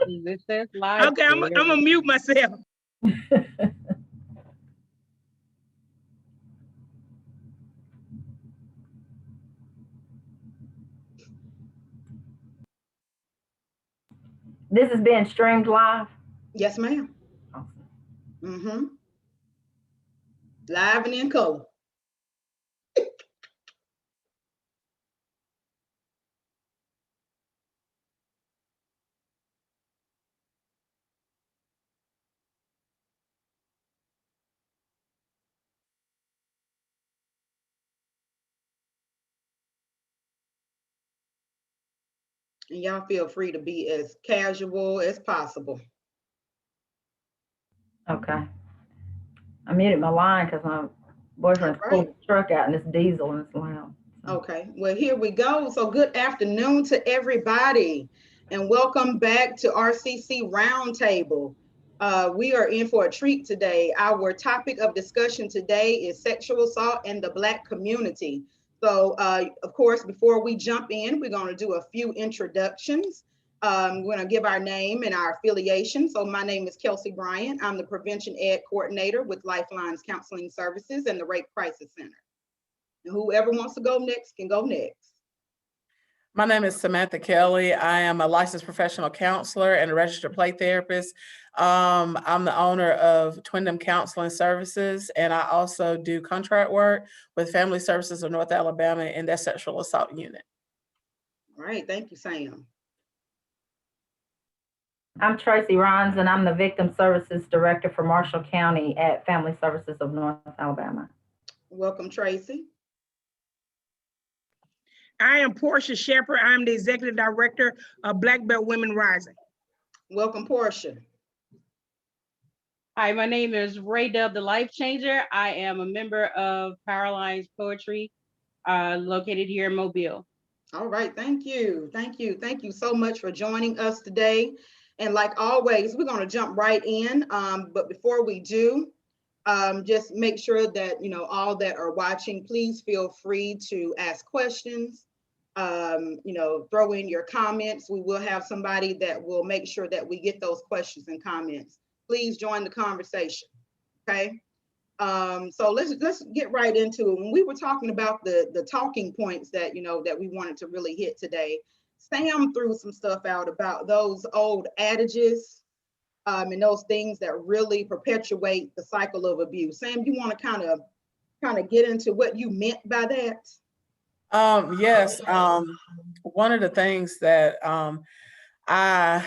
It says live. Okay, I'm gonna mute myself. This is being streamed live? Yes, ma'am. Awesome. Live and in color. And y'all feel free to be as casual as possible. Okay. I muted my line because my boyfriend's pulling the truck out and it's diesel and it's loud. Okay, well, here we go. So good afternoon to everybody and welcome back to RCC Roundtable. We are in for a treat today. Our topic of discussion today is sexual assault in the Black community. So, of course, before we jump in, we're going to do a few introductions. We're going to give our name and our affiliation. So my name is Kelsey Bryant. I'm the Prevention Ed Coordinator with Lifelines Counseling Services and the Rape Crisis Center. And whoever wants to go next can go next. My name is Samantha Kelly. I am a licensed professional counselor and a registered play therapist. I'm the owner of Twindom Counseling Services, and I also do contract work with Family Services of North Alabama in their sexual assault unit. All right, thank you, Sam. I'm Tracy Rhines, and I'm the Victim Services Director for Marshall County at Family Services of North Alabama. Welcome, Tracy. I am Portia Shepherd. I'm the Executive Director of Black Belt Women Rising. Welcome, Portia. Hi, my name is Ray Dub, the Life Changer. I am a member of Powerlines Poetry, located here in Mobile. All right, thank you. Thank you. Thank you so much for joining us today. And like always, we're going to jump right in. But before we do, just make sure that, all that are watching, please feel free to ask questions, throw in your comments. We will have somebody that will make sure that we get those questions and comments. Please join the conversation, okay? So let's get right into it. When we were talking about the talking points that, that we wanted to really hit today, Sam threw some stuff out about those old adages and those things that really perpetuate the cycle of abuse. Sam, you want to kind of get into what you meant by that? Yes. One of the things that I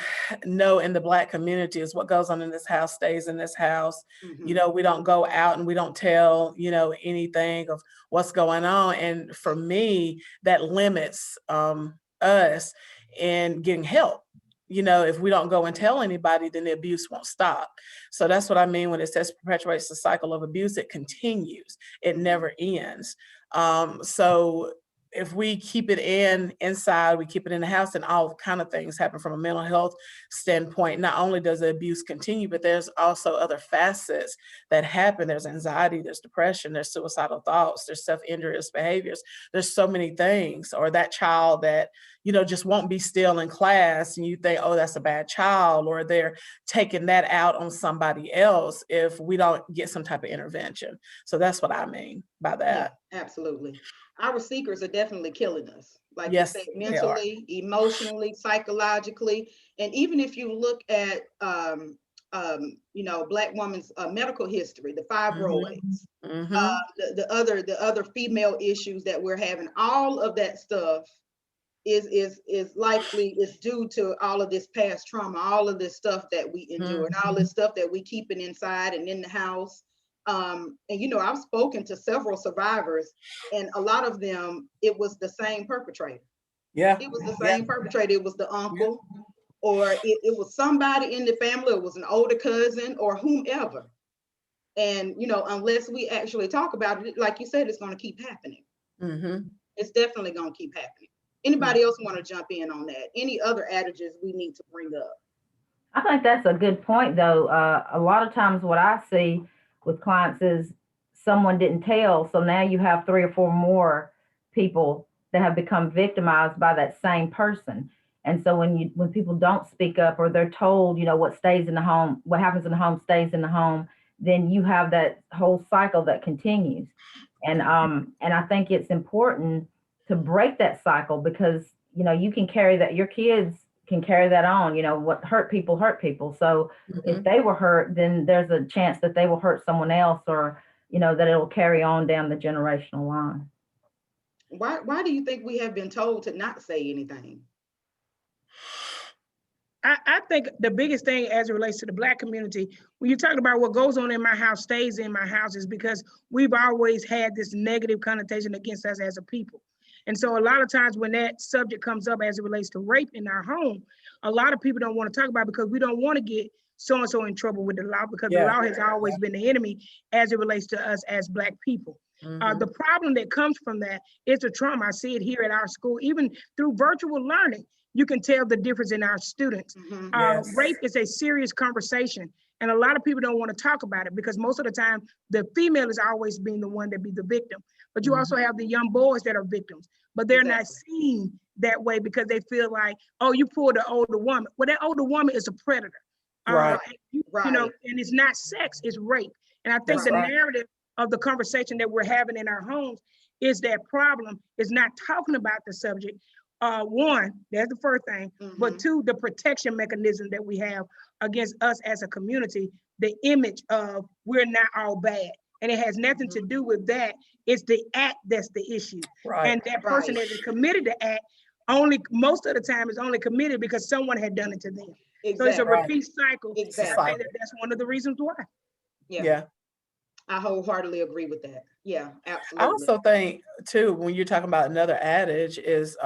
know in the Black community is what goes on in this house stays in this house. Mm-hmm. We don't go out and we don't tell, anything of what's going on. And for me, that limits us in getting help. If we don't go and tell anybody, then the abuse won't stop. So that's what I mean when it says perpetuates the cycle of abuse. It continues. It never ends. So if we keep it inside, we keep it in the house, and all kind of things happen from a mental health standpoint. Not only does the abuse continue, but there's also other facets that happen. There's anxiety, there's depression, there's suicidal thoughts, there's self-injurious behaviors. There's so many things. Or that child that, just won't be still in class, and you think, oh, that's a bad child, or they're taking that out on somebody else if we don't get some type of intervention. So that's what I mean by that. Yeah, absolutely. Our seekers are definitely killing us. Like yes, you said, mentally, emotionally, psychologically. And even if you look at, Black women's medical history, the fibroids, the other female issues that we're having, all of that stuff is likely is due to all of this past trauma, all of this stuff that we endure, and all this stuff that we keeping inside and in the house. And I've spoken to several survivors, and a lot of them, it was the same perpetrator. Yeah, it was the same perpetrator. It was the uncle, or it was somebody in the family. It was an older cousin or whomever. And unless we actually talk about it, like you said, it's going to keep happening. It's definitely going to keep happening. Anybody else want to jump in on that? Any other adages we need to bring up? I think that's a good point, though. A lot of times what I see with clients is someone didn't tell, so now you have 3 or 4 more people that have become victimized by that same person. And so when people don't speak up, or they're told, what stays in the home, what happens in the home stays in the home, then you have that whole cycle that continues. And I think it's important to break that cycle, because you can carry that, your kids can carry that on. What hurt people hurt people. So if they were hurt, then there's a chance that they will hurt someone else, or that it will carry on down the generational line. Why do you think we have been told to not say anything? I think the biggest thing as it relates to the Black community, when you're talking about what goes on in my house stays in my house, is because we've always had this negative connotation against us as a people. And so a lot of times when that subject comes up as it relates to rape in our home, a lot of people don't want to talk about it because we don't want to get so-and-so in trouble with the law, because the law has always been the enemy as it relates to us as Black people. The problem that comes from that is the trauma. I see it here at our school, even through virtual learning. You can tell the difference in our students. Rape is a serious conversation, and a lot of people don't want to talk about it because most of the time the female is always being the one that be the victim. But you also have the young boys that are victims, but they're not seen that way because they feel like, oh, you pulled an older woman. Well, that older woman is a predator. And it's not sex, it's rape. And I think the narrative of the conversation that we're having in our homes is that problem is not talking about the subject. One, that's the first thing, but two, the protection mechanism that we have against us as a community, the image of we're not all bad. And it has nothing to do with that. It's the act that's the issue. And that person that is committed to act, most of the time is only committed because someone had done it to them. So it's a repeat cycle. Exactly. That's one of the reasons why. Yeah. I wholeheartedly agree with that. Yeah, absolutely. I also think too, when you're talking about another adage is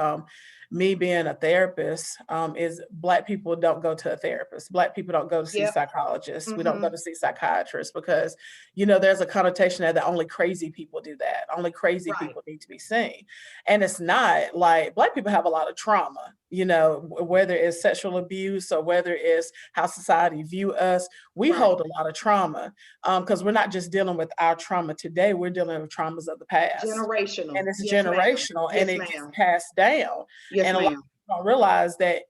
me being a therapist, is Black people don't go to a therapist. Black people don't go to see psychologists. We don't go to see psychiatrists because, there's a connotation that only crazy people do that. Only crazy people need to be seen. And it's not. Like, Black people have a lot of trauma, whether it's sexual abuse or whether it's how society view us. We hold a lot of trauma because we're not just dealing with our trauma today. We're dealing with traumas of the past. Generational. And it's generational and it gets passed down. And a lot of people don't realize that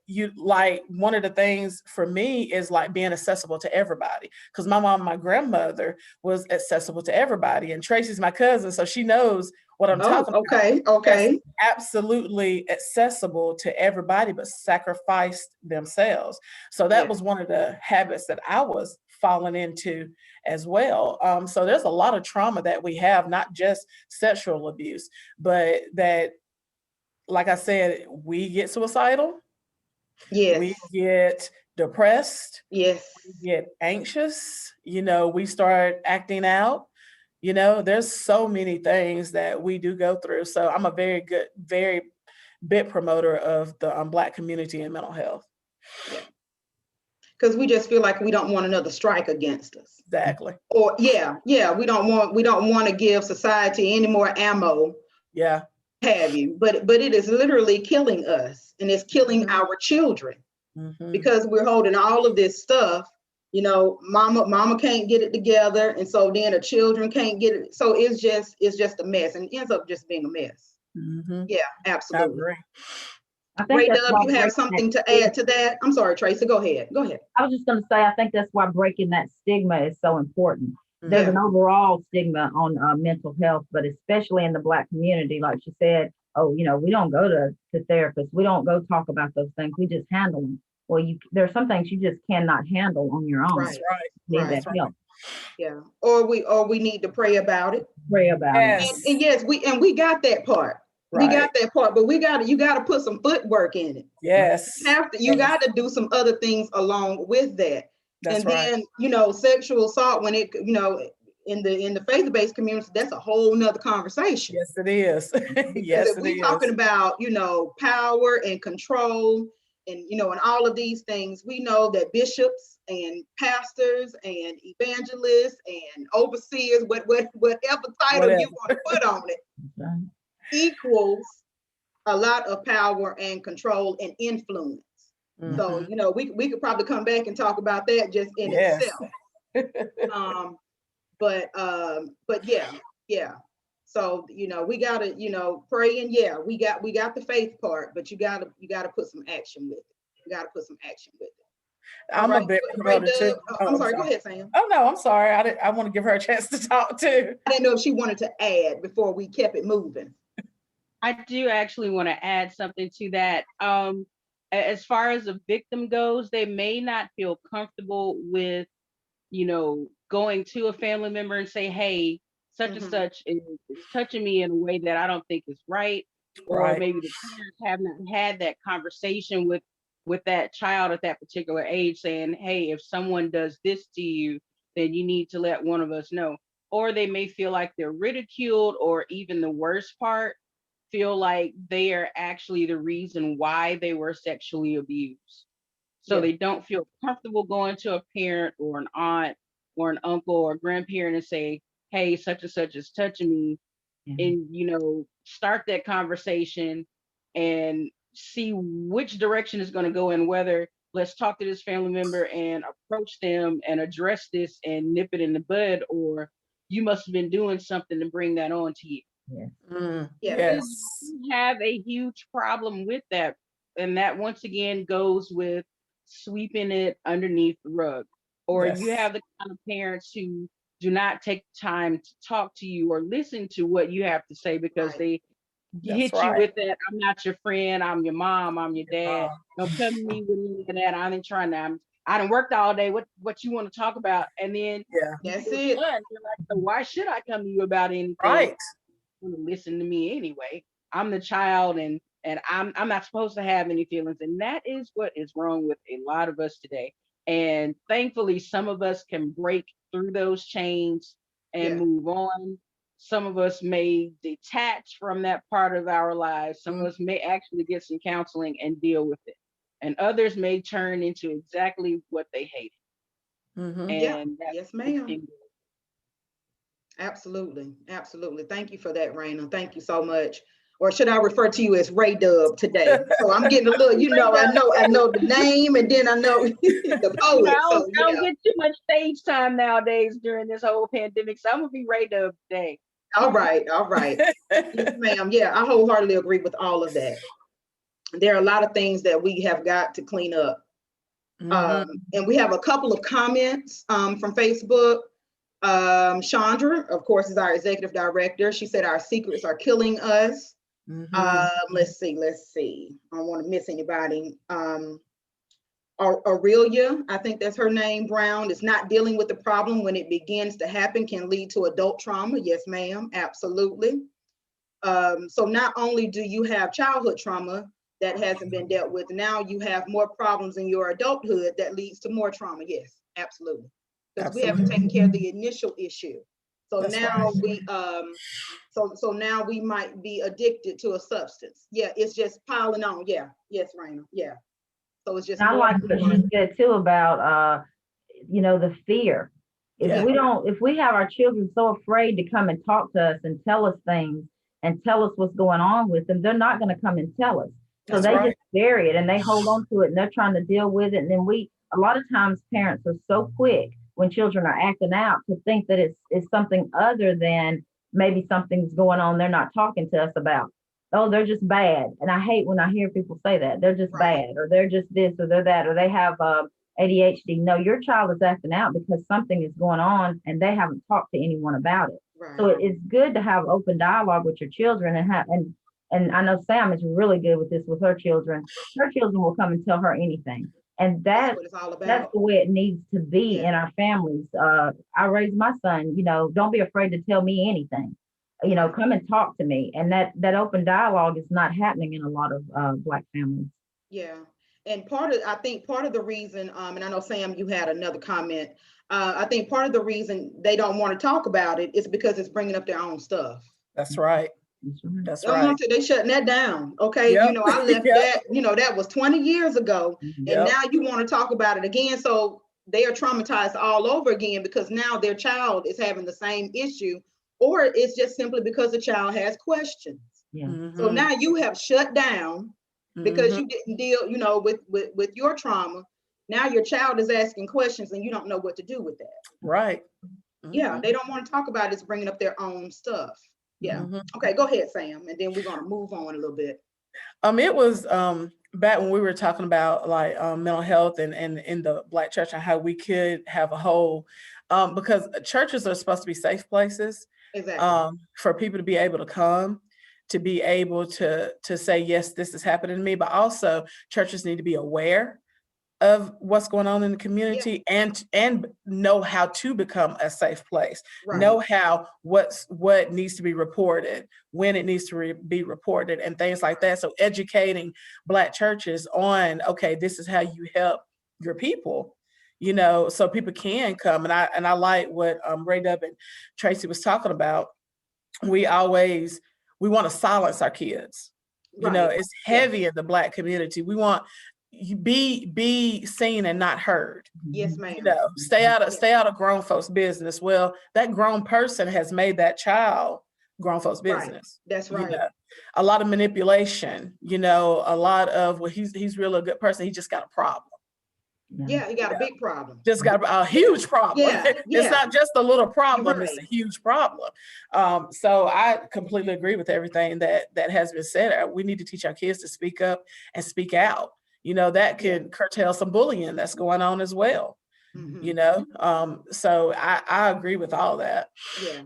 one of the things for me is like being accessible to everybody. Because my mom and my grandmother was accessible to everybody. And Tracy's my cousin, so she knows what I'm talking about. Okay. Absolutely accessible to everybody, but sacrificed themselves. So that was one of the habits that I was falling into as well. So there's a lot of trauma that we have, not just sexual abuse, but that, like I said, we get suicidal. We get depressed. We get anxious. We start acting out. There's so many things that we do go through. So I'm a very big promoter of the Black community and mental health. Because we just feel like we don't want another strike against us. Exactly. Or we don't want to give society any more ammo. Have you? But it is literally killing us, and it's killing our children because we're holding all of this stuff. Mama can't get it together, and so then the children can't get it. So it's just a mess, and it ends up just being a mess. Yeah, absolutely. Ray Dub, you have something to add to that? I'm sorry, Tracy, go ahead. I was just going to say, I think that's why breaking that stigma is so important. There's an overall stigma on mental health, but especially in the Black community, like she said, we don't go to therapists. We don't go talk about those things. We just handle them. Well, there's some things you just cannot handle on your own. Right. Help. Yeah. Or we need to pray about it. It. And yes, we got that part. We got that part, but you got to put some footwork in it. Yes. You got to do some other things along with that. That's then, sexual assault, when it, in the faith-based community, that's a whole nother conversation. Yes, it is. If we're talking about, power and control and, and all of these things, we know that bishops and pastors and evangelists and overseers, whatever title you want to put on it, equals a lot of power and control and influence. So, we could probably come back and talk about that just in itself. But yeah. So, we gotta, pray, and we got the faith part, but you gotta put some action with it. We got to put some action with it. I'm Right, a bit Ray promoted too. Dub, I'm sorry, go ahead, Sam. Oh no, I'm sorry. I want to give her a chance to talk too. I didn't know if she wanted to add before we kept it moving. I do actually want to add something to that. As far as a victim goes, they may not feel comfortable with, going to a family member and say, hey, such and such is touching me in a way that I don't think is right. Or Right. maybe the parents have not had that conversation with that child at that particular age, saying, hey, if someone does this to you, then you need to let one of us know. Or they may feel like they're ridiculed, or even the worst part, feel like they are actually the reason why they were sexually abused. So they don't feel comfortable going to a parent or an aunt or an uncle or a grandparent and say, hey, such and such is touching me. And, start that conversation and see which direction is going to go in, whether let's talk to this family member and approach them and address this and nip it in the bud, or you must have been doing something to bring that on to you. Yes. You have a huge problem with that. And that once again goes with sweeping it underneath the rug. Or Yes. you have the kind of parents who do not take time to talk to you or listen to what you have to say, because they hit you with that, I'm not your friend, I'm your mom, I'm your dad. Don't come to me with any of that. I ain't trying to, I done worked all day. What you want to talk about? And then That's you're it. done. You're like, so why should I come to you about anything? Right. Listen to me anyway. I'm the child, and I'm not supposed to have any feelings. And that is what is wrong with a lot of us today. And thankfully, some of us can break through those chains and move on. Some of us may detach from that part of our lives. Some of us may actually get some counseling and deal with it. And others may turn into exactly what they hated. And yes, ma'am. Absolutely. Absolutely. Thank you for that, Raina. Thank you so much. Or should I refer to you as Ray Dub today? So I'm getting a little, I know the name, and then I know the poet. I don't get too much stage time nowadays during this whole pandemic. So I'm gonna be Ray Dub today. All right. Yes, ma'am. Yeah, I wholeheartedly agree with all of that. There are a lot of things that we have got to clean up. And we have a couple of comments from Facebook. Chandra, of course, is our executive director. She said our secrets are killing us. Let's see. I don't want to miss anybody. Aurelia, I think that's her name, Brown, is not dealing with the problem when it begins to happen, can lead to adult trauma. Yes, ma'am, absolutely. So not only do you have childhood trauma that hasn't been dealt with, now you have more problems in your adulthood that leads to more trauma. Yes, absolutely. Because we haven't taken care of the initial issue. So now so now we might be addicted to a substance. Yeah, it's just piling on. Yeah, yes, Raina. Yeah. So it's just. I like what she said too about the fear. If we have our children so afraid to come and talk to us and tell us things and tell us what's going on with them, they're not going to come and tell us. So they just bury it and they hold on to it and they're trying to deal with it. And then a lot of times parents are so quick when children are acting out to think that it's something other than maybe something's going on they're not talking to us about. Oh, they're just bad. And I hate when I hear people say that. They're just bad, or they're just this, or they're that, or they have ADHD. No, your child is acting out because something is going on and they haven't talked to anyone about it. So it's good to have open dialogue with your children and I know Sam is really good with this with her children. Her children will come and tell her anything. And that's what it's all about. That's the way it needs to be in our families. I raised my son, don't be afraid to tell me anything. Come and talk to me. And that open dialogue is not happening in a lot of Black families. Yeah. And I think part of the reason, and I know Sam, you had another comment. I think part of the reason they don't want to talk about it is because it's bringing up their own stuff. That's right. That's right. They shutting that down. Okay. I left that, that was 20 years ago. And now you want to talk about it again. So they are traumatized all over again because now their child is having the same issue, or it's just simply because the child has questions. So now you have shut down because you didn't deal, with your trauma. Now your child is asking questions and you don't know what to do with that. Right. Yeah. They don't want to talk about it. It's bringing up their own stuff. Yeah. Okay, go ahead, Sam, and then we're going to move on a little bit. It was back when we were talking about like mental health and in the Black church and how we could have a whole because churches are supposed to be safe places Exactly. for people to be able to come, to be able to say, yes, this is happening to me, but also churches need to be aware of what's going on in the community and know how to become a safe place, Right. know how what needs to be reported, when it needs to be reported, and things like that. So educating Black churches on, okay, this is how you help your people, you know, so people can come. And I like what Ray Dub and Tracy was talking about. We want to silence our kids. You know, Right. it's heavy in the Black community. We want you be seen and not heard. Yes, ma'am. You know, stay out of grown folks' business. Well, that grown person has made that child grown folks' business. Right. That's right. You know, a lot of manipulation, you know, a lot of, well, he's really a good person. He just got a problem. Yeah, he got a big problem. Just got a huge problem. Yeah, It's not just a little problem, right. It's a huge problem. So I completely agree with everything that has been said. We need to teach our kids to speak up and speak out. You know, that can curtail some bullying that's going on as well. Mhm. You know, so I agree with all that. Yeah.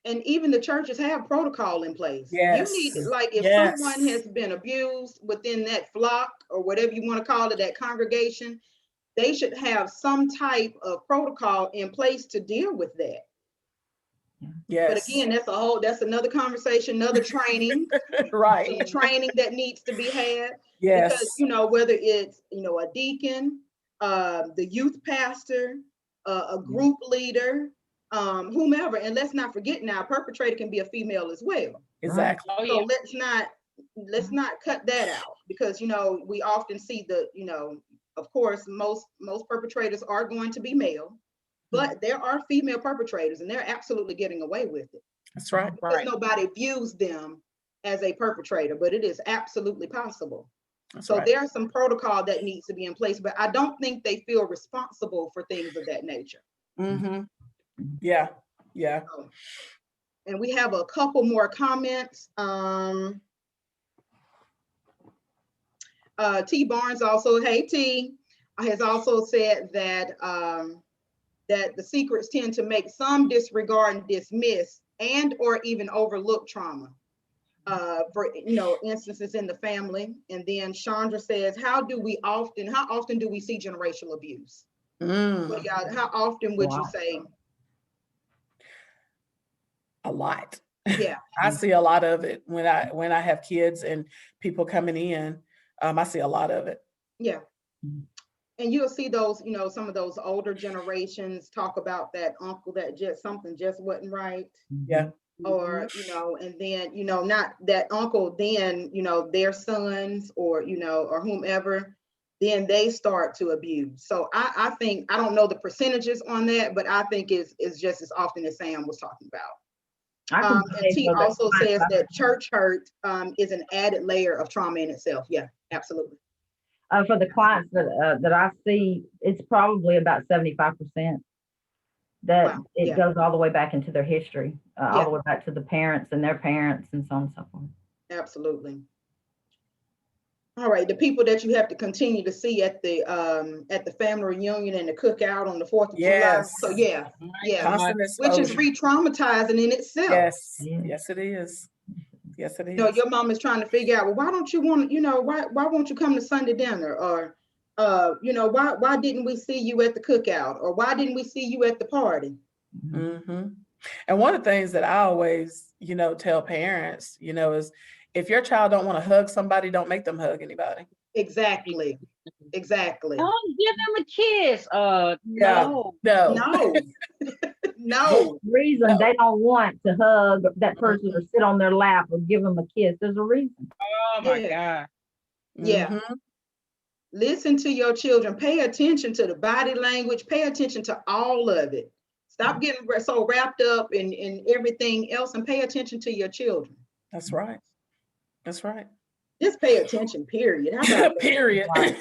And even the churches have protocol in place. Yes. You need, like, if Yes. someone has been abused within that flock or whatever you want to call it, that congregation, they should have some type of protocol in place to deal with that. Yes. But again, that's another conversation, another training, Right. some training that needs to be had. Yes. Because, you know, whether it's, you know, a deacon, the youth pastor, a group leader, whomever, and let's not forget now, perpetrator can be a female as well. Exactly. Oh, So yeah. let's not cut that out, because, you know, we often see you know, of course, most perpetrators are going to be male, but there are female perpetrators and they're absolutely getting away with it. That's right. Because nobody views them as a perpetrator, but it is absolutely possible. That's so right. There's some protocol that needs to be in place, but I don't think they feel responsible for things of that nature. Mm-hmm. Yeah. Yeah. And we have a couple more comments. T Barnes also, hey T, has also said that that the secrets tend to make some disregard and dismiss and or even overlook trauma for, you know, instances in the family. And then Chandra says, how often do we see generational abuse? What do y'all, how often would you say? A lot. Yeah. I see a lot of it when I have kids and people coming in. I see a lot of it. Yeah. And you'll see those, you know, some of those older generations talk about that uncle that something just wasn't right. Yeah. Or, you know, and then, you know, not that uncle, then, you know, their sons or, you know, or whomever, then they start to abuse. So I think, I don't know the percentages on that, but I think it's just as often as Sam was talking about. And T also says that church hurt is an added layer of trauma in itself. Yeah, absolutely. For the clients that I see, it's probably about 75% that it goes all the way back into their history, all the way back to the parents and their parents and so on and so forth. Absolutely. All right, the people that you have to continue to see at the family reunion and the cookout on the 4th of July. So yeah, which is re-traumatizing in itself. Yes, it is. Yes, it is. You know, your mom is trying to figure out, well, why don't you want, you know, why won't you come to Sunday dinner? Or, you know, why didn't we see you at the cookout? Or why didn't we see you at the party? Mm-hmm. And one of the things that I always, you know, tell parents, you know, is if your child don't want to hug somebody, don't make them hug anybody. Exactly. Exactly. Oh, give them a kiss. No. No. The reason they don't want to hug that person or sit on their lap or give them a kiss, there's a reason. Oh my God. Yeah. Mm-hmm. Listen to your children. Pay attention to the body language. Pay attention to all of it. Stop getting so wrapped up in everything else and pay attention to your children. That's right. That's right. Just pay attention, period. How about that? Period. Period.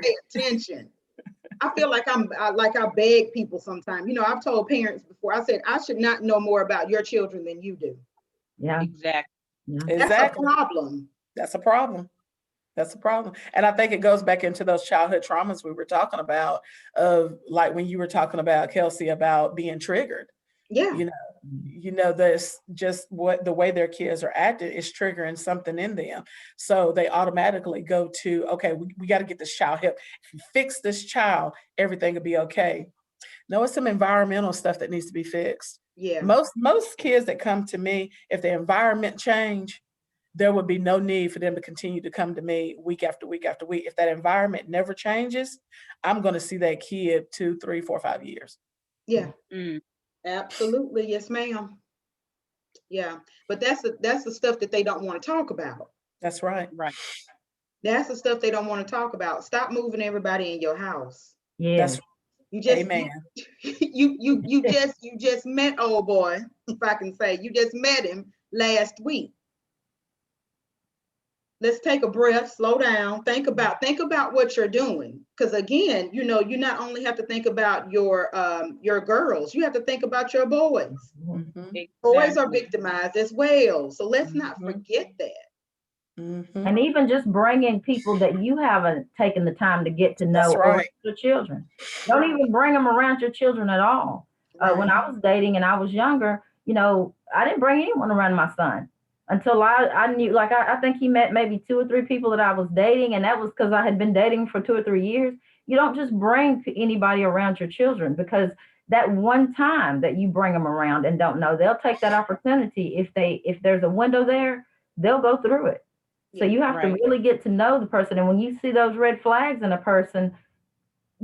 Pay attention. I feel like I beg people sometimes. You know, I've told parents before, I said, I should not know more about your children than you do. Yeah. Exactly. Yeah. That's a Exactly. problem. That's a problem. That's a problem. And I think it goes back into those childhood traumas we were talking about, of like when you were talking about, Kelsey, about being triggered. Yeah, This just what the way their kids are acting is triggering something in them. So they automatically go to, okay, we got to get this child help. If you fix this child, everything will be okay. No, it's some environmental stuff that needs to be fixed. yeah, Most kids that come to me, if the environment change, there would be no need for them to continue to come to me week after week after week. If that environment never changes, I'm going to see that kid 2, 3, 4, 5 years. yeah, Mm, absolutely. Yes, ma'am. Yeah, but that's the stuff that they don't want to talk about. That's right. right. That's the stuff they don't want to talk about. Stop moving everybody in your house. Yeah. That's You just amen. you just met old boy, if I can say, you just met him last week. Let's take a breath, slow down, think about what you're doing. Because again, you not only have to think about your girls, you have to think about your boys. Mhm. Boys are Exactly. victimized as well. So let's not Mhm. forget that. Mhm. And even just bringing people that you haven't taken the time to get to That's know around right. your children. Don't even bring them around your children at all. When Right. I was dating and I was younger, I didn't bring anyone around my son until I knew, like, I think he met maybe 2 or 3 people that I was dating. And that was because I had been dating for 2 or 3 years. You don't just bring anybody around your children, because that one time that you bring them around and don't know, they'll take that opportunity. If there's a window there, they'll go through it. So Yeah. you have to Right. really get to know the person. And when you see those red flags in a person,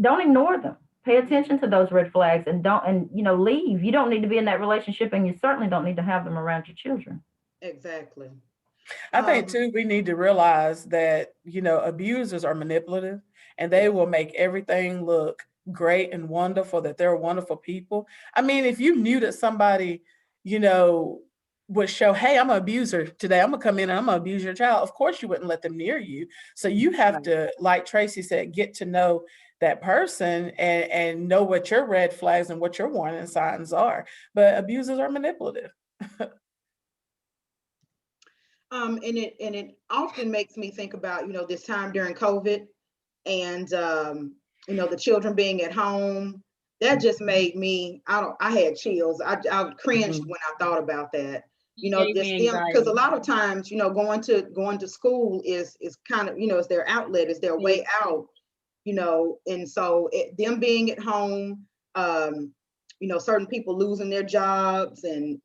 don't ignore them. Pay attention to those red flags and leave. You don't need to be in that relationship, and you certainly don't need to have them around your children. Exactly. I think too, we need to realize that, abusers are manipulative, and they will make everything look great and wonderful, that they're wonderful people. I mean, if you knew that somebody, you know, would show, hey, I'm an abuser today, I'm gonna come in and I'm gonna abuse your child, of course you wouldn't let them near you. So you have Right. to, like Tracy said, get to know that person and know what your red flags and what your warning signs are. But abusers are manipulative. And it often makes me think about, this time during COVID and, the children being at home. That just made me, I had chills. I cringed Mhm. when I thought about that. It gave Just me them, because a anxiety. lot of times, going to school is kind of, is their outlet, is their way out, and so them being at home, certain people losing their jobs and,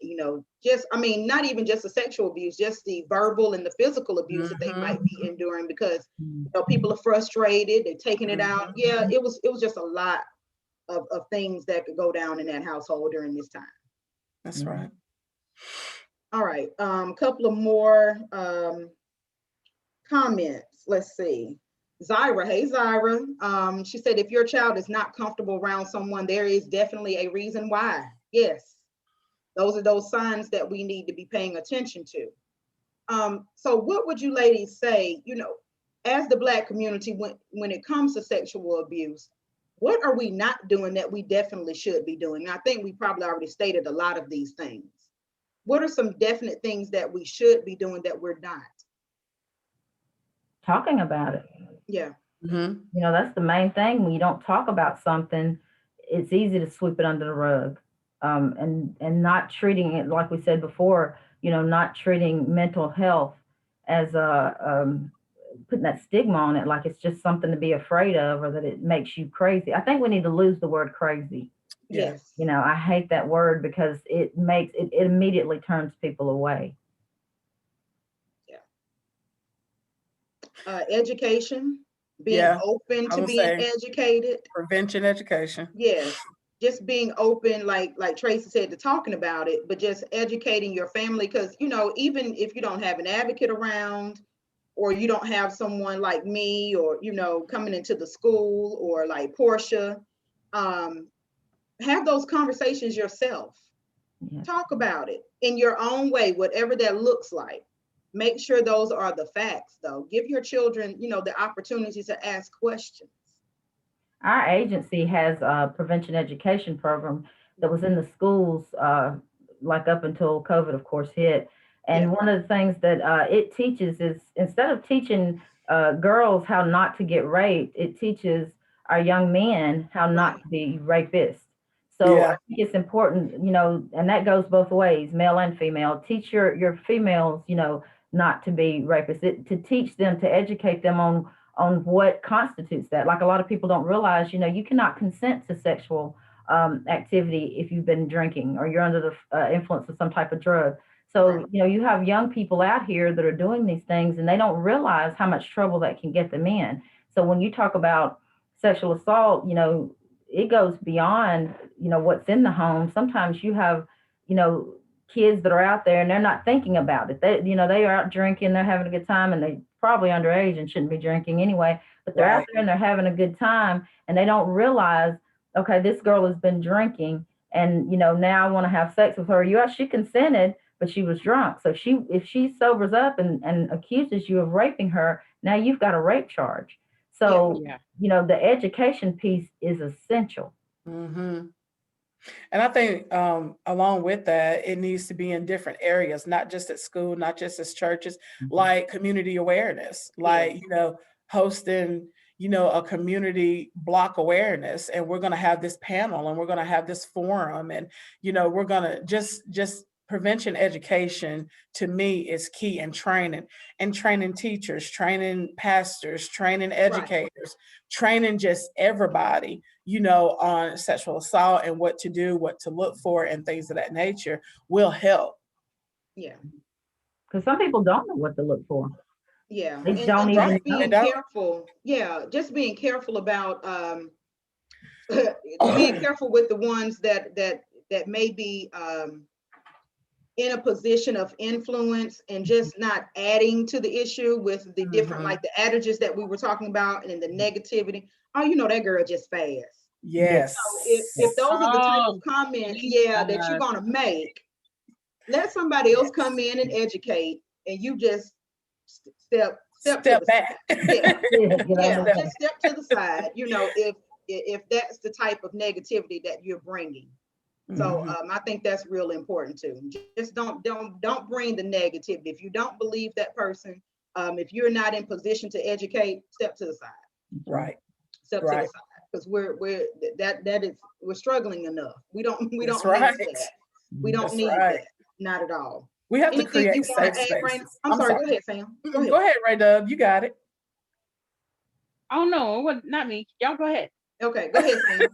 just, I mean, not even just the sexual abuse, just the verbal and the physical abuse that they Mhm. might be enduring because, people are frustrated, they're taking it out. Yeah, it was just a lot of things that could go down in that household during this time. That's right. All right, couple of more comments. Let's see. Zyra, hey Zyra. She said, if your child is not comfortable around someone, there is definitely a reason why. Yes, those are those signs that we need to be paying attention to. So what would you ladies say, as the Black community, when it comes to sexual abuse, what are we not doing that we definitely should be doing? I think we probably already stated a lot of these things. What are some definite things that we should be doing that we're not? Talking about it. Yeah. Mhm. That's the main thing. When you don't talk about something, it's easy to sweep it under the rug, and not treating it, like we said before, not treating mental health as putting that stigma on it, like it's just something to be afraid of, or that it makes you crazy. I think we need to lose the word crazy. Yeah. Yes. I hate that word because it immediately turns people away. Education, being Yeah. open I to would being say educated. prevention education. Yes, just being open, like Tracy said, to talking about it, but just educating your family, because even if you don't have an advocate around, or you don't have someone like me, or coming into the school, or like Portia, have those conversations yourself. Yeah. Talk about it in your own way, whatever that looks like. Make sure those are the facts, though. Give your children, the opportunity to ask questions. Our agency has a prevention education program that was in the schools, like up until COVID, of course, hit. And Yeah. one of the things that it teaches is, instead of teaching girls how not to get raped, it teaches our young men how not Right. to be rapists. So I Yeah. think it's important, you know, and that goes both ways, male and female. Teach your females, you know, not to be rapists. To teach them, to educate them on what constitutes that. Like, a lot of people don't realize, you know, you cannot consent to sexual activity if you've been drinking or you're under the influence of some type of drug. So, Right. you know, you have young people out here that are doing these things and they don't realize how much trouble that can get them in. So when you talk about sexual assault, you know, it goes beyond, you know, what's in the home. Sometimes you have, you know, kids that are out there and they're not thinking about it. They, you know, they are out drinking, they're having a good time, and they probably underage and shouldn't be drinking anyway, but they're out Right. there and they're having a good time and they don't realize, okay, this girl has been drinking and, you know, now I want to have sex with her. Yeah, she consented, but she was drunk. So if she sobers up and accuses you of raping her, now you've got a rape charge. So, Yeah. you know, the education piece is essential. Hmm. And I think along with that, it needs to be in different areas, not just at school, not just as churches, like community awareness, like, Yes. you know, hosting, you know, a community block awareness. And we're going to have this panel and we're going to have this forum. And, you know, we're going to just prevention education to me is key in training, and training teachers, training pastors, training educators, training just everybody, you know, on sexual assault and what to do, what to look for, and things of that nature will help. Yeah. Because some people don't know what to look for. Yeah. They And don't Right. even just They being know. don't. careful. Yeah. Just being careful about being careful with the ones that may be in a position of influence and just not adding to the issue with the different, Mhm. like the adages that we were talking about and the negativity. Oh, you know, that girl just fast. Yes. So if those are the type of Oh, comments, yeah, that you're Jesus. gonna make, let somebody else come Yes. in and educate, and you just step to Step the back. side. Yeah, Yeah, get out yeah, of the just way. step to the side. You know, if that's the type of negativity that you're bringing. So Mhm. I think that's real important too. Just don't bring the negativity. If you don't believe that person, if you're not in position to educate, step to the side. Right. Step to the Right. side, because we're struggling enough. We don't That's need right. that. We don't That's need right. that. Not at all. We have to Anything you create want safe to add, Raina? spaces. I'm I'm sorry. sorry. Go ahead, Sam. Go ahead. Go ahead, Ray Dub. You got it. Oh no, it was not me. Y'all go ahead. Okay, go ahead, Sam.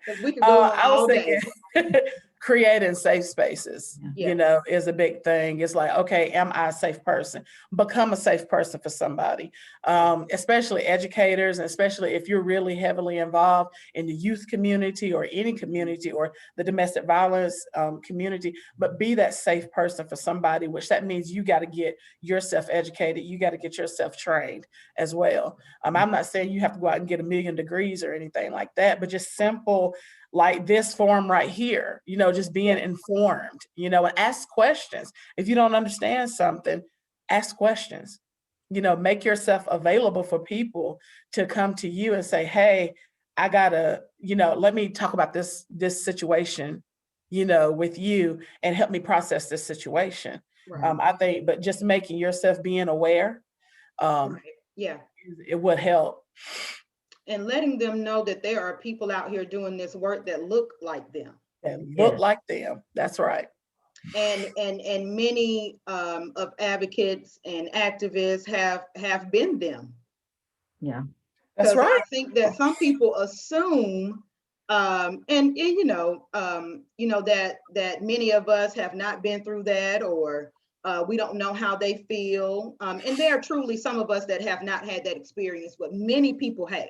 Because we could go on I was all day. thinking creating safe spaces, Yeah. you Yeah. know, is a big thing. It's like, okay, am I a safe person? Become a safe person for somebody, especially educators, and especially if you're really heavily involved in the youth community or any community or the domestic violence community, but be that safe person for somebody, which that means you got to get yourself educated. You got to get yourself trained as well. I'm not saying you have to go out and get 1,000,000 degrees or anything like that, but just simple, like this form right here, you know, just being informed, you know, and ask questions. If you don't understand something, ask questions, you know, make yourself available for people to come to you and say, hey, I gotta, you know, let me talk about this situation, you know, with you, and help me process this situation. Right. I think, but just making yourself being aware, Right. Yeah. it would help. And letting them know that there are people out here doing this work that look like them. And look Yes. like them. That's right. And many of advocates and activists have been them. Yeah. That's Because right. I think that some people assume and you know that many of us have not been through that, or we don't know how they feel, and there are truly some of us that have not had that experience, but many people have.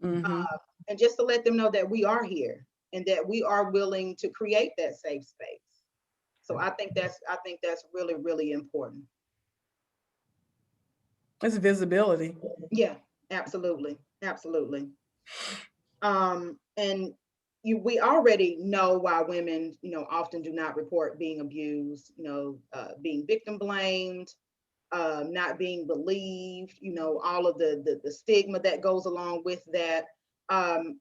Mhm. And just to let them know that we are here and that we are willing to create that safe space. So I think that's really, really important. It's visibility. Yeah, absolutely. Absolutely. And we already know why women, you know, often do not report being abused, you know, being victim blamed, not being believed, you know, all of the stigma that goes along with that. Um,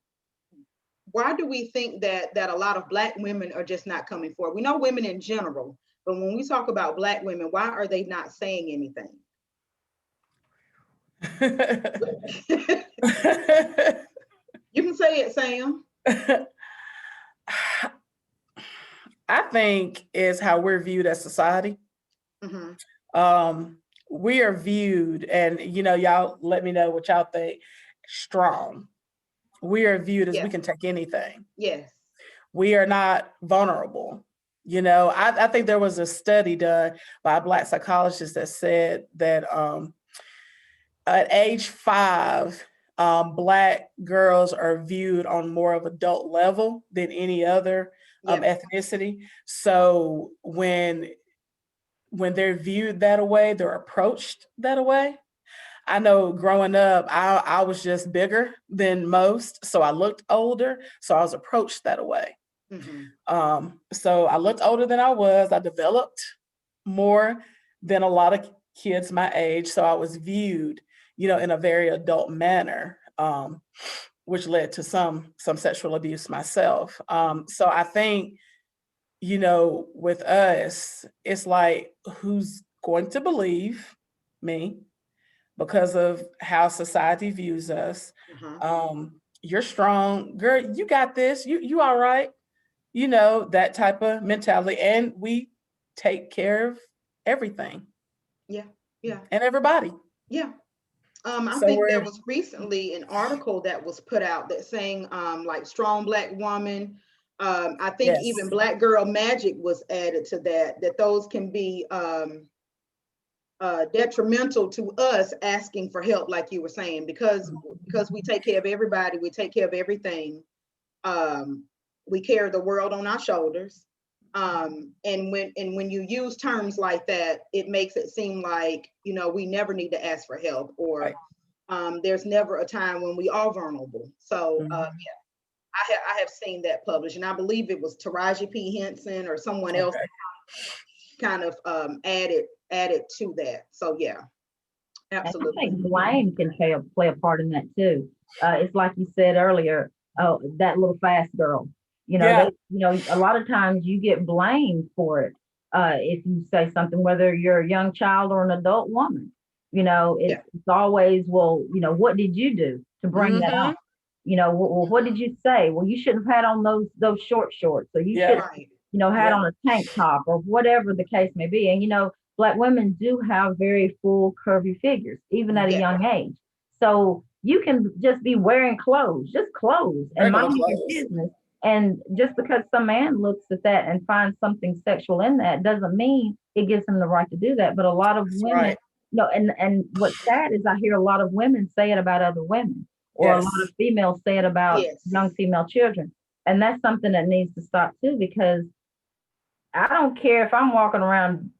why do we think that a lot of Black women are just not coming forward? We know women in general, But when we talk about Black women, why are they not saying anything? You can say it, Sam. I think is how we're viewed as society. Mm-hmm. We are viewed, and y'all let me know what y'all think, strong. We are viewed as we Yes. can take anything. Yes. We are not vulnerable. I think there was a study done by a Black psychologist that said that at age 5, Black girls are viewed on more of adult level than any other ethnicity. So when they're viewed that way, they're approached that way. I know growing up, I was just bigger than most, so I looked older, so I was approached that way. Mm-hmm. So I looked older than I was. I developed more than a lot of kids my age, so I was viewed, in a very adult manner, which led to some sexual abuse myself. So I think, with us, it's like, who's going to believe me because of how society views us? You're strong, girl. You got this. You all right. That type of mentality. And we take care of everything. Yeah. Yeah. And everybody. Yeah. I So think there was recently an article that was put out that saying like strong Black woman. I think even Black girl magic was added to that those can be detrimental to us asking for help, like you were saying, because we take care of everybody, we take care of everything. We carry the world on our shoulders. And when you use terms like that, it makes it seem like, we never need to ask for help, or there's never a time when we are vulnerable. So I have seen that published, and I believe it was Taraji P. Henson or someone else that kind of added to that. So yeah, absolutely. And I think blame can play a part in that too. It's like you said earlier, that little fast girl. A lot of times you get blamed for it if you say something, whether you're a young child or an adult woman. It's always, well, what did you do to bring that up? Well, what did you say? Well, you shouldn't have had on those short shorts, or you should, had on a tank top, or whatever the case may be. And Black women do have very full, curvy figures, even at a young age. So you can just be wearing clothes, and mind your business. And just because some man looks at that and finds something sexual in that doesn't mean it gives him the right to do that. But a lot of women, and what's sad is I hear a lot of women say it about other women, or a lot of females say it about young female children. And that's something that needs to stop too, because I don't care if I'm walking around,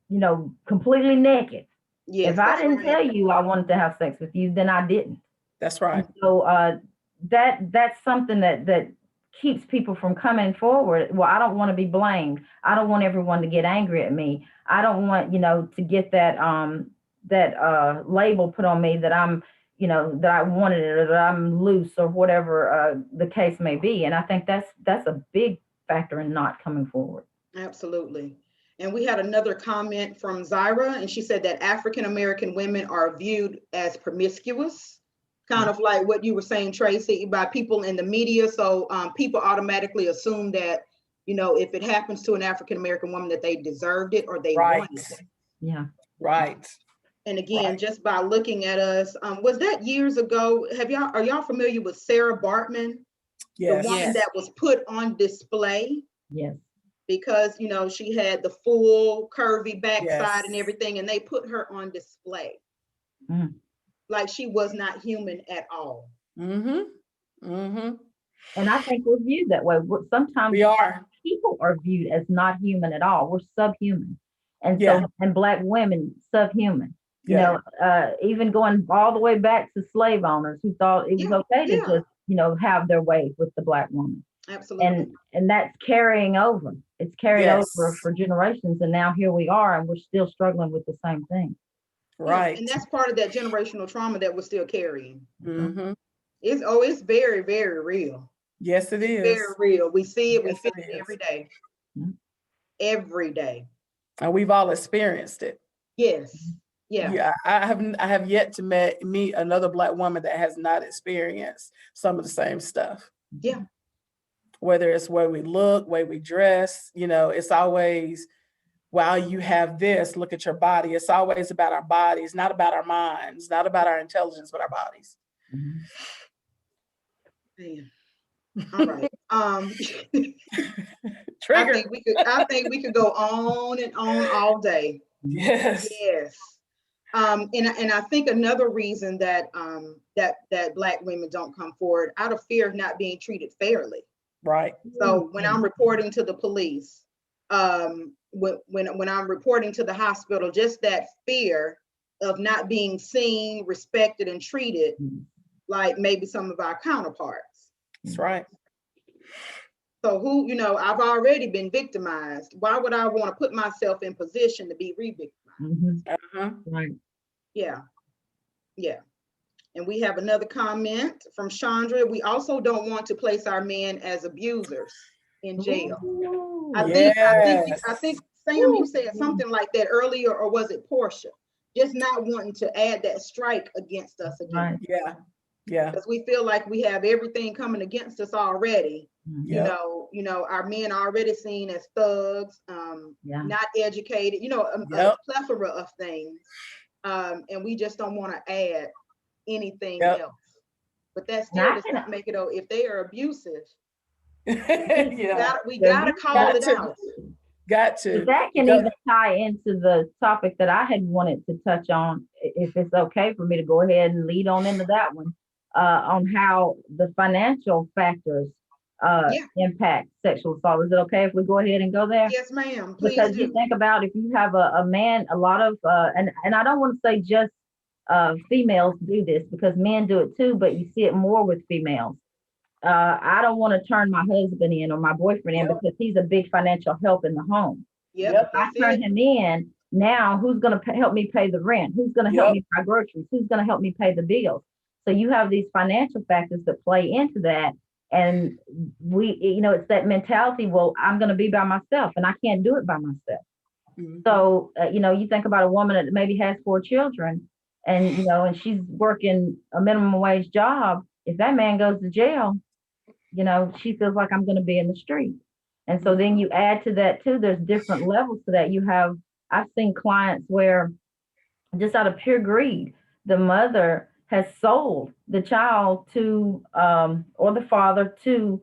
completely naked. If I didn't tell you I wanted to have sex with you, then I didn't. That's right. And so that's something that keeps people from coming forward. Well, I don't want to be blamed. I don't want everyone to get angry at me. I don't want, to get that label put on me that I'm, that I wanted it, or that I'm loose, or whatever the case may be. And I think that's a big factor in not coming forward. Absolutely. And we had another comment from Zyra, and she said that African American women are viewed as promiscuous, kind of like what you were saying, Tracy, by people in the media. So people automatically assume that, if it happens to an African American woman, that they deserved it or they wanted it. Yeah. Right. And again, just by looking at us, was that years ago? Are y'all familiar with Sarah Bartman? Yes. The woman that was put on display? Yes. Because, she had the full curvy backside and everything, and they put her on display. Like she was not human at all. And I think we're viewed that way. Sometimes people are viewed as not human at all. We're subhuman. And so, and Black women, subhuman. Even going all the way back to slave owners who thought it was okay to just, have their way with the Black woman. Absolutely. And that's carrying over. It's carried over for generations. And now here we are, and we're still struggling with the same thing. Right. And that's part of that generational trauma that we're still carrying. It's very, very real. Yes, it is. Very real. We see it, we feel it every day. Every day. And we've all experienced it. Yes. Yeah. Yeah, I have yet to meet another Black woman that has not experienced some of the same stuff. Yeah. Whether it's way we look, way we dress, it's always, while you have this, look at your body. It's always about our bodies, not about our minds, not about our intelligence, but our bodies. Man. All right. Trigger. I think we could go on and on all day. Yes. Yes. And I think another reason that that Black women don't come forward out of fear of not being treated fairly. Right. So when I'm reporting to the police, when I'm reporting to the hospital, just that fear of not being seen, respected, and treated like maybe some of our counterparts. That's right. So I've already been victimized. Why would I want to put myself in position to be re-victimized? Right. Yeah. Yeah. And we have another comment from Chandra. We also don't want to place our men as abusers in jail. Ooh. I think Sam, you said something like that earlier, or was it Portia? Just not wanting to add that strike against us again. Right. Yeah. Yeah. Because we feel like we have everything coming against us already. Yep. Our men are already seen as thugs, not educated, a plethora of things. And we just don't want to add anything else. But that still does not make it, if they are abusive, we gotta call it out. Got to. That can even tie into the topic that I had wanted to touch on, if it's okay for me to go ahead and lead on into that one, on how the financial factors impact sexual assault. Is it okay if we go ahead and go there? Yes, ma'am. Please because do. You think about, if you have a man, a lot of and I don't want to say just females do this, because men do it too, but you see it more with females. I don't want to turn my husband in or my boyfriend in because he's a big financial help in the home. Yep. I turn him in. Now who's going to help me pay the rent? Who's going to help me buy groceries? Who's going to help me pay the bills? So you have these financial factors that play into that. And it's that mentality, well, I'm going to be by myself and I can't do it by myself. So, you think about a woman that maybe has 4 children and, and she's working a minimum wage job. If that man goes to jail, she feels like, I'm going to be in the street. And so then you add to that too, there's different levels to that. I've seen clients where just out of pure greed, the mother has sold the child to, or the father to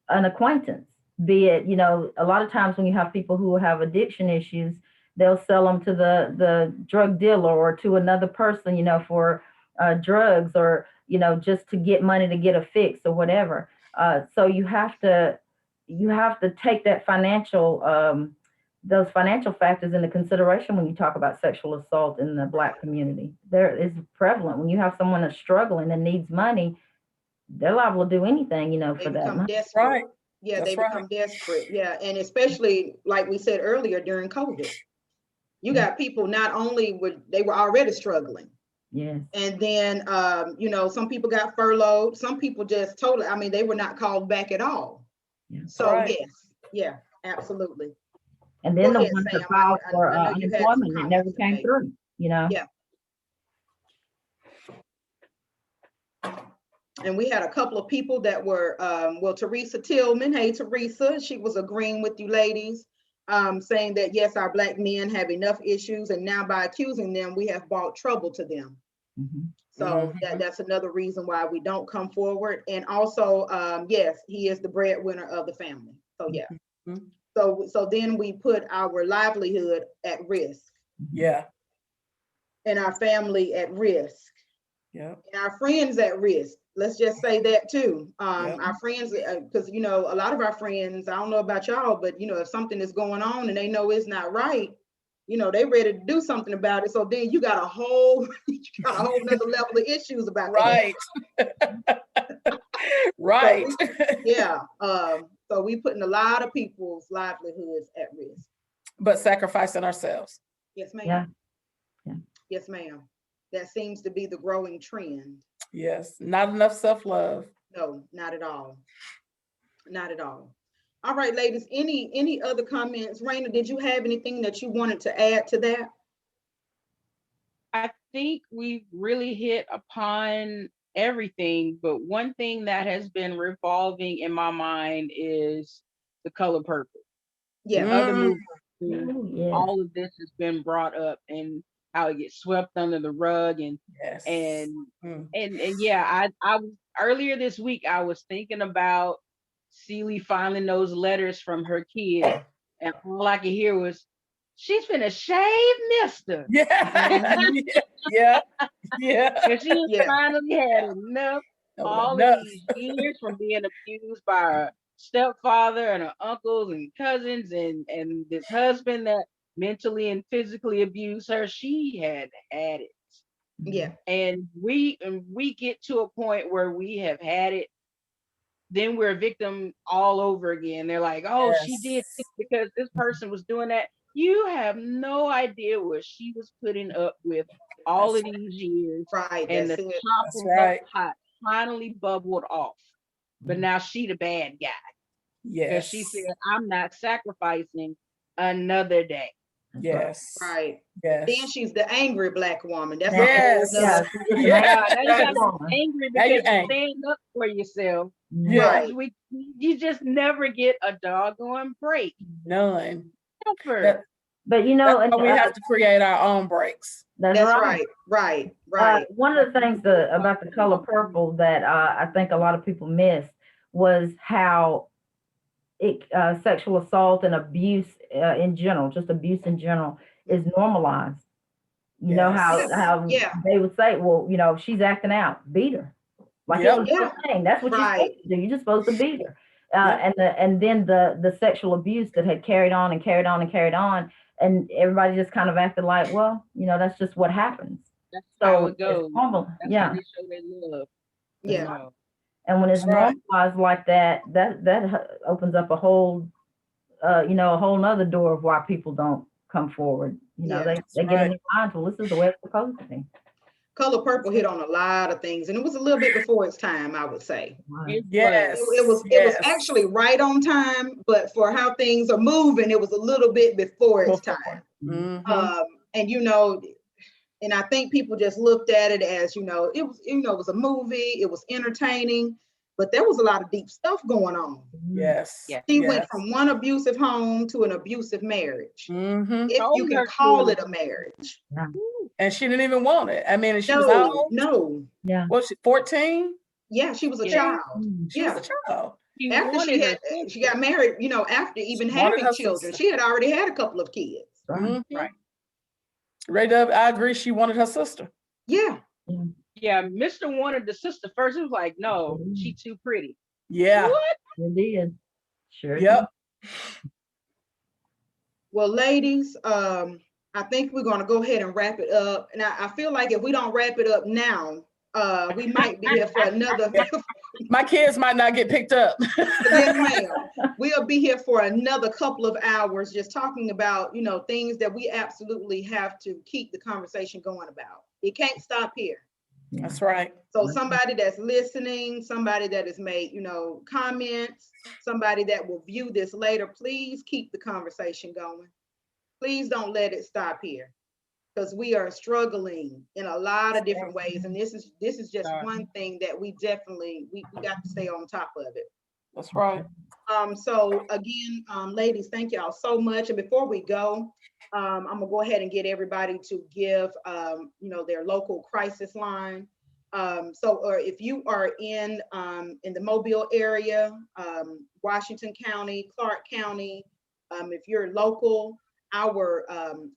an acquaintance, be it, a lot of times when you have people who have addiction issues, they'll sell them to the drug dealer or to another person, for drugs or, just to get money to get a fix or whatever. So you have to take that those financial factors into consideration when you talk about sexual assault in the Black community. There is prevalent. When you have someone that's struggling and needs money, they're liable to do anything, for that money. Desperate. Right. Yeah, they become desperate. Yeah, and especially like we said earlier during COVID, you got people not only they were already struggling. Yes. And then, some people got furloughed. Some people just totally, they were not called back at all. Yeah. So yes, yeah, absolutely. And then the ones that filed for unemployment, it never came through, Yeah. And we had a couple of people that were, Teresa Tillman, hey, Teresa, she was agreeing with you ladies, saying that, yes, our Black men have enough issues, and now by accusing them, we have brought trouble to them. So that's another reason why we don't come forward. And also, yes, he is the breadwinner of the family. So, yeah. So then we put our livelihood at risk. Yeah. And our family at risk. Yeah. And our friends at risk. Let's just say that too. Our friends, because, a lot of our friends, I don't know about y'all, but, if something is going on and they know it's not right, they ready to do something about it. So then you got a whole nother level of issues about that. Right. So we putting a lot of people's livelihoods at risk. But sacrificing ourselves. Yes, ma'am. Yeah. Yes, ma'am. That seems to be the growing trend. Yes. Not enough self-love. No, not at all. Not at all. All right, ladies, any other comments? Raina, did you have anything that you wanted to add to that? I think we've really hit upon everything, but one thing that has been revolving in my mind is The Color Purple. Yeah. Other Mm, movies, Oh, yes. all of this has been brought up and how it gets swept under the rug yes. and Mm. and yeah, I was earlier this week I was thinking about Celie filing those letters from her kid, and all I could hear was, "She's finna shave Mister." Yeah. Mhm. Yeah. Yeah. And she has Yeah. finally had enough all of Enough. these years from being abused by her stepfather and her uncles and cousins and this husband that mentally and physically abused her. She had had it. Yeah. And we get to a point where we have had it, then we're a victim all over again. They're like, oh, she did Yes. this because this person was doing that. You have no idea what she was putting up with all That's of these years, Right. and That's the it. top That's of the right. pot finally bubbled off. But now she the bad guy because Yes. she said, I'm not sacrificing another day. Yes. Right. Yes. Then she's the angry Black woman. That's Yes. a whole Yeah, nother. she's just an Yeah. Now you angry got woman. angry Now you because you angry. stand up for yourself. Yeah. Because you just never get a doggone break. None. Never. That, But you that's know, and why we have to create our own breaks. that's That's right. right. Right. One of the things about The Color Purple that I think a lot of people missed was how sexual assault and abuse in general, just abuse in general, is normalized. You know Yes. how Yeah. they would say, well, you know, she's acting out, beat her. Like it Yep. was Yeah. a thing. That's what you're Right. supposed to do. You're just supposed to beat her. Yep. And then the sexual abuse that had carried on and carried on and carried on, and everybody just kind of acted like, well, you know, that's just what happens. That's how So it goes. it's normal, That's how yeah. they show their love. Yeah. You know. And when it's That's right. normalized like that, that opens up a whole, you know, a whole nother door of why people don't come forward. You know, Yeah. they get in their minds, well, this is the way it's supposed to be. Color Purple hit on a lot of things, and it was a little bit before its time, I would say. It Yes. was. It was Yes. actually right on time, but for how things are moving, it was a little bit before its time. Mhm. And you know, and I think people just looked at it as, it was a movie, it was entertaining, but there was a lot of deep stuff going on. Yes. Yeah. She Yes. went from one abusive home to an abusive marriage, Mhm. if you Told can her call to. it a marriage. And she didn't even want it. I mean, and she was how old? No. Yeah. Was she 14? Yeah, she was a Yeah. child. She was a child. She After wanted her she sister. got married, after even She wanted having her children, sister. she had already had a couple of kids. Right. Mhm. Ray W, I agree. She wanted her sister. Yeah. Yeah, Mr. wanted the sister first. It was like, no, she too pretty. Yeah. What? Sure did. Sure Yep. Well, ladies, I think we're going to go ahead and wrap it up. And I feel like if we don't wrap it up now, we might be here for another. My kids might not get picked up. Yes, ma'am. We'll be here for another couple of hours just talking about, things that we absolutely have to keep the conversation going about. It can't stop here. That's right. So somebody that's listening, somebody that has made, comments, somebody that will view this later, please keep the conversation going. Please don't let it stop here, because we are struggling in a lot of different ways. And this is just one thing that we definitely, we got to stay on top of it. That's right. So again, ladies, thank y'all so much. And before we go, I'm gonna go ahead and get everybody to give, their local crisis line. Or if you are in the Mobile area, Washington County, Clark County, if you're local, our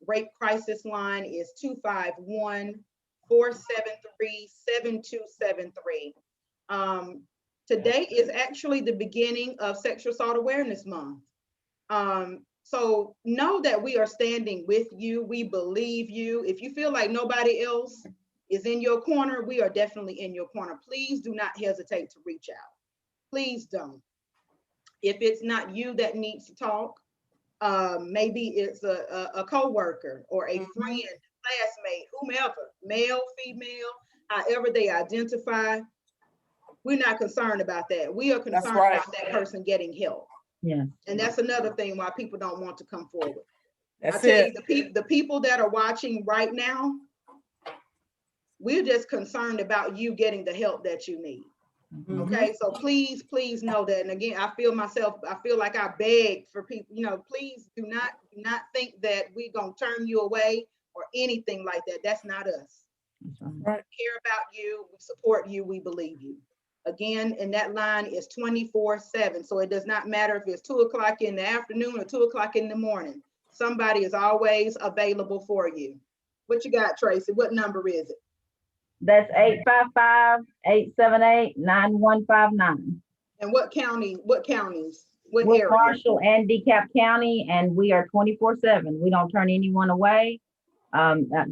rape crisis line is 251-473-7273. Today is actually the beginning of Sexual Assault Awareness Month. So know that we are standing with you. We believe you. If you feel like nobody else is in your corner, we are definitely in your corner. Please do not hesitate to reach out. Please don't. If it's not you that needs to talk, maybe it's a coworker or a friend, classmate, whomever, male, female, however they identify. We're not concerned about that. We are concerned about that person getting help. Yes. And that's another thing why people don't want to come forward. I That's tell it. you, the people that are watching right now, we're just concerned about you getting the help that you need. Mhm. Okay, so please, please know that. And again, I feel like I beg for people, please do not think that we're gonna turn you away or anything like that. That's not us. That's right. Right. We care about you, we support you, we believe you. Again, and that line is 24/7. So it does not matter if it's 2:00 in the afternoon or 2:00 in the morning. Somebody is always available for you. What you got, Tracy? What number is it? That's 855-878-9159. And what counties? What We're area? Marshall and DeKalb County, and we are 24/7. We don't turn anyone away.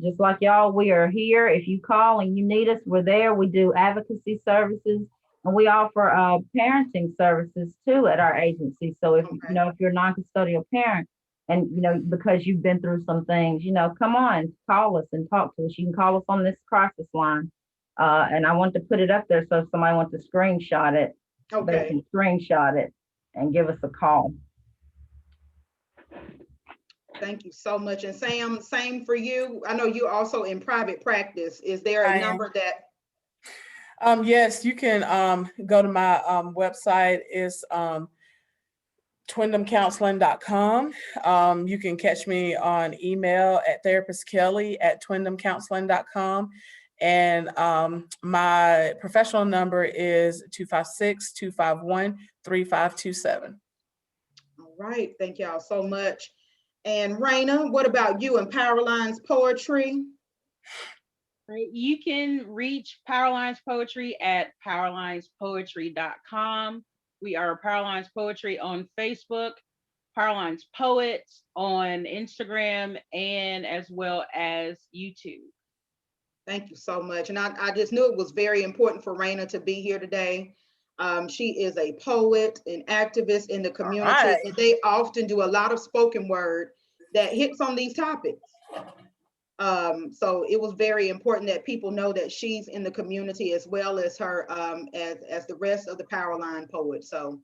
Just like y'all, we are here. If you call and you need us, we're there. We do advocacy services, and we offer parenting services too at our agency. So if Okay. if you're a non-custodial parent, and because you've been through some things, come on, call us and talk to us. You can call us on this crisis line, and I want to put it up there so if somebody wants to screenshot it, they Okay. can screenshot it and give us a call. Thank you so much. And Sam, same for you. I know you're also in private practice. Is there a I am. number that? Yes, you can go to my website. It's twindhamcounseling.com. You can catch me on email at therapistkelly@twindhamcounseling.com. And my professional number is 256-251-3527. All right. Thank y'all so much. And Raina, what about you and Powerlines Poetry? Right. You can reach Powerlines Poetry at powerlinespoetry.com. We are Powerlines Poetry on Facebook, Powerlines Poets on Instagram, and as well as YouTube. Thank you so much. And I just knew it was very important for Raina to be here today. She is a poet, an activist in the community, right. and they often do a lot of spoken word that hits on these topics. So it was very important that people know that she's in the community as well as her, as the rest of the Powerline poets. So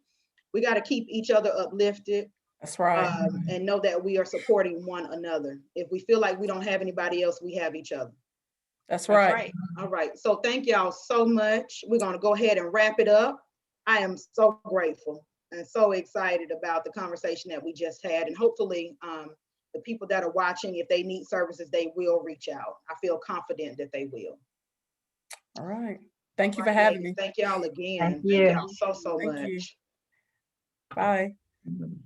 we got to keep each other uplifted. That's right. And know that we are supporting one another. If we feel like we don't have anybody else, we have each other. That's right. All right. So thank y'all so much. We're going to go ahead and wrap it up. I am so grateful and so excited about the conversation that we just had. And hopefully the people that are watching, if they need services, they will reach out. I feel confident that they will. All right. Thank you for having me. Thank y'all again. Thank you. Thank y'all so Thank much. you. Bye. Mhm.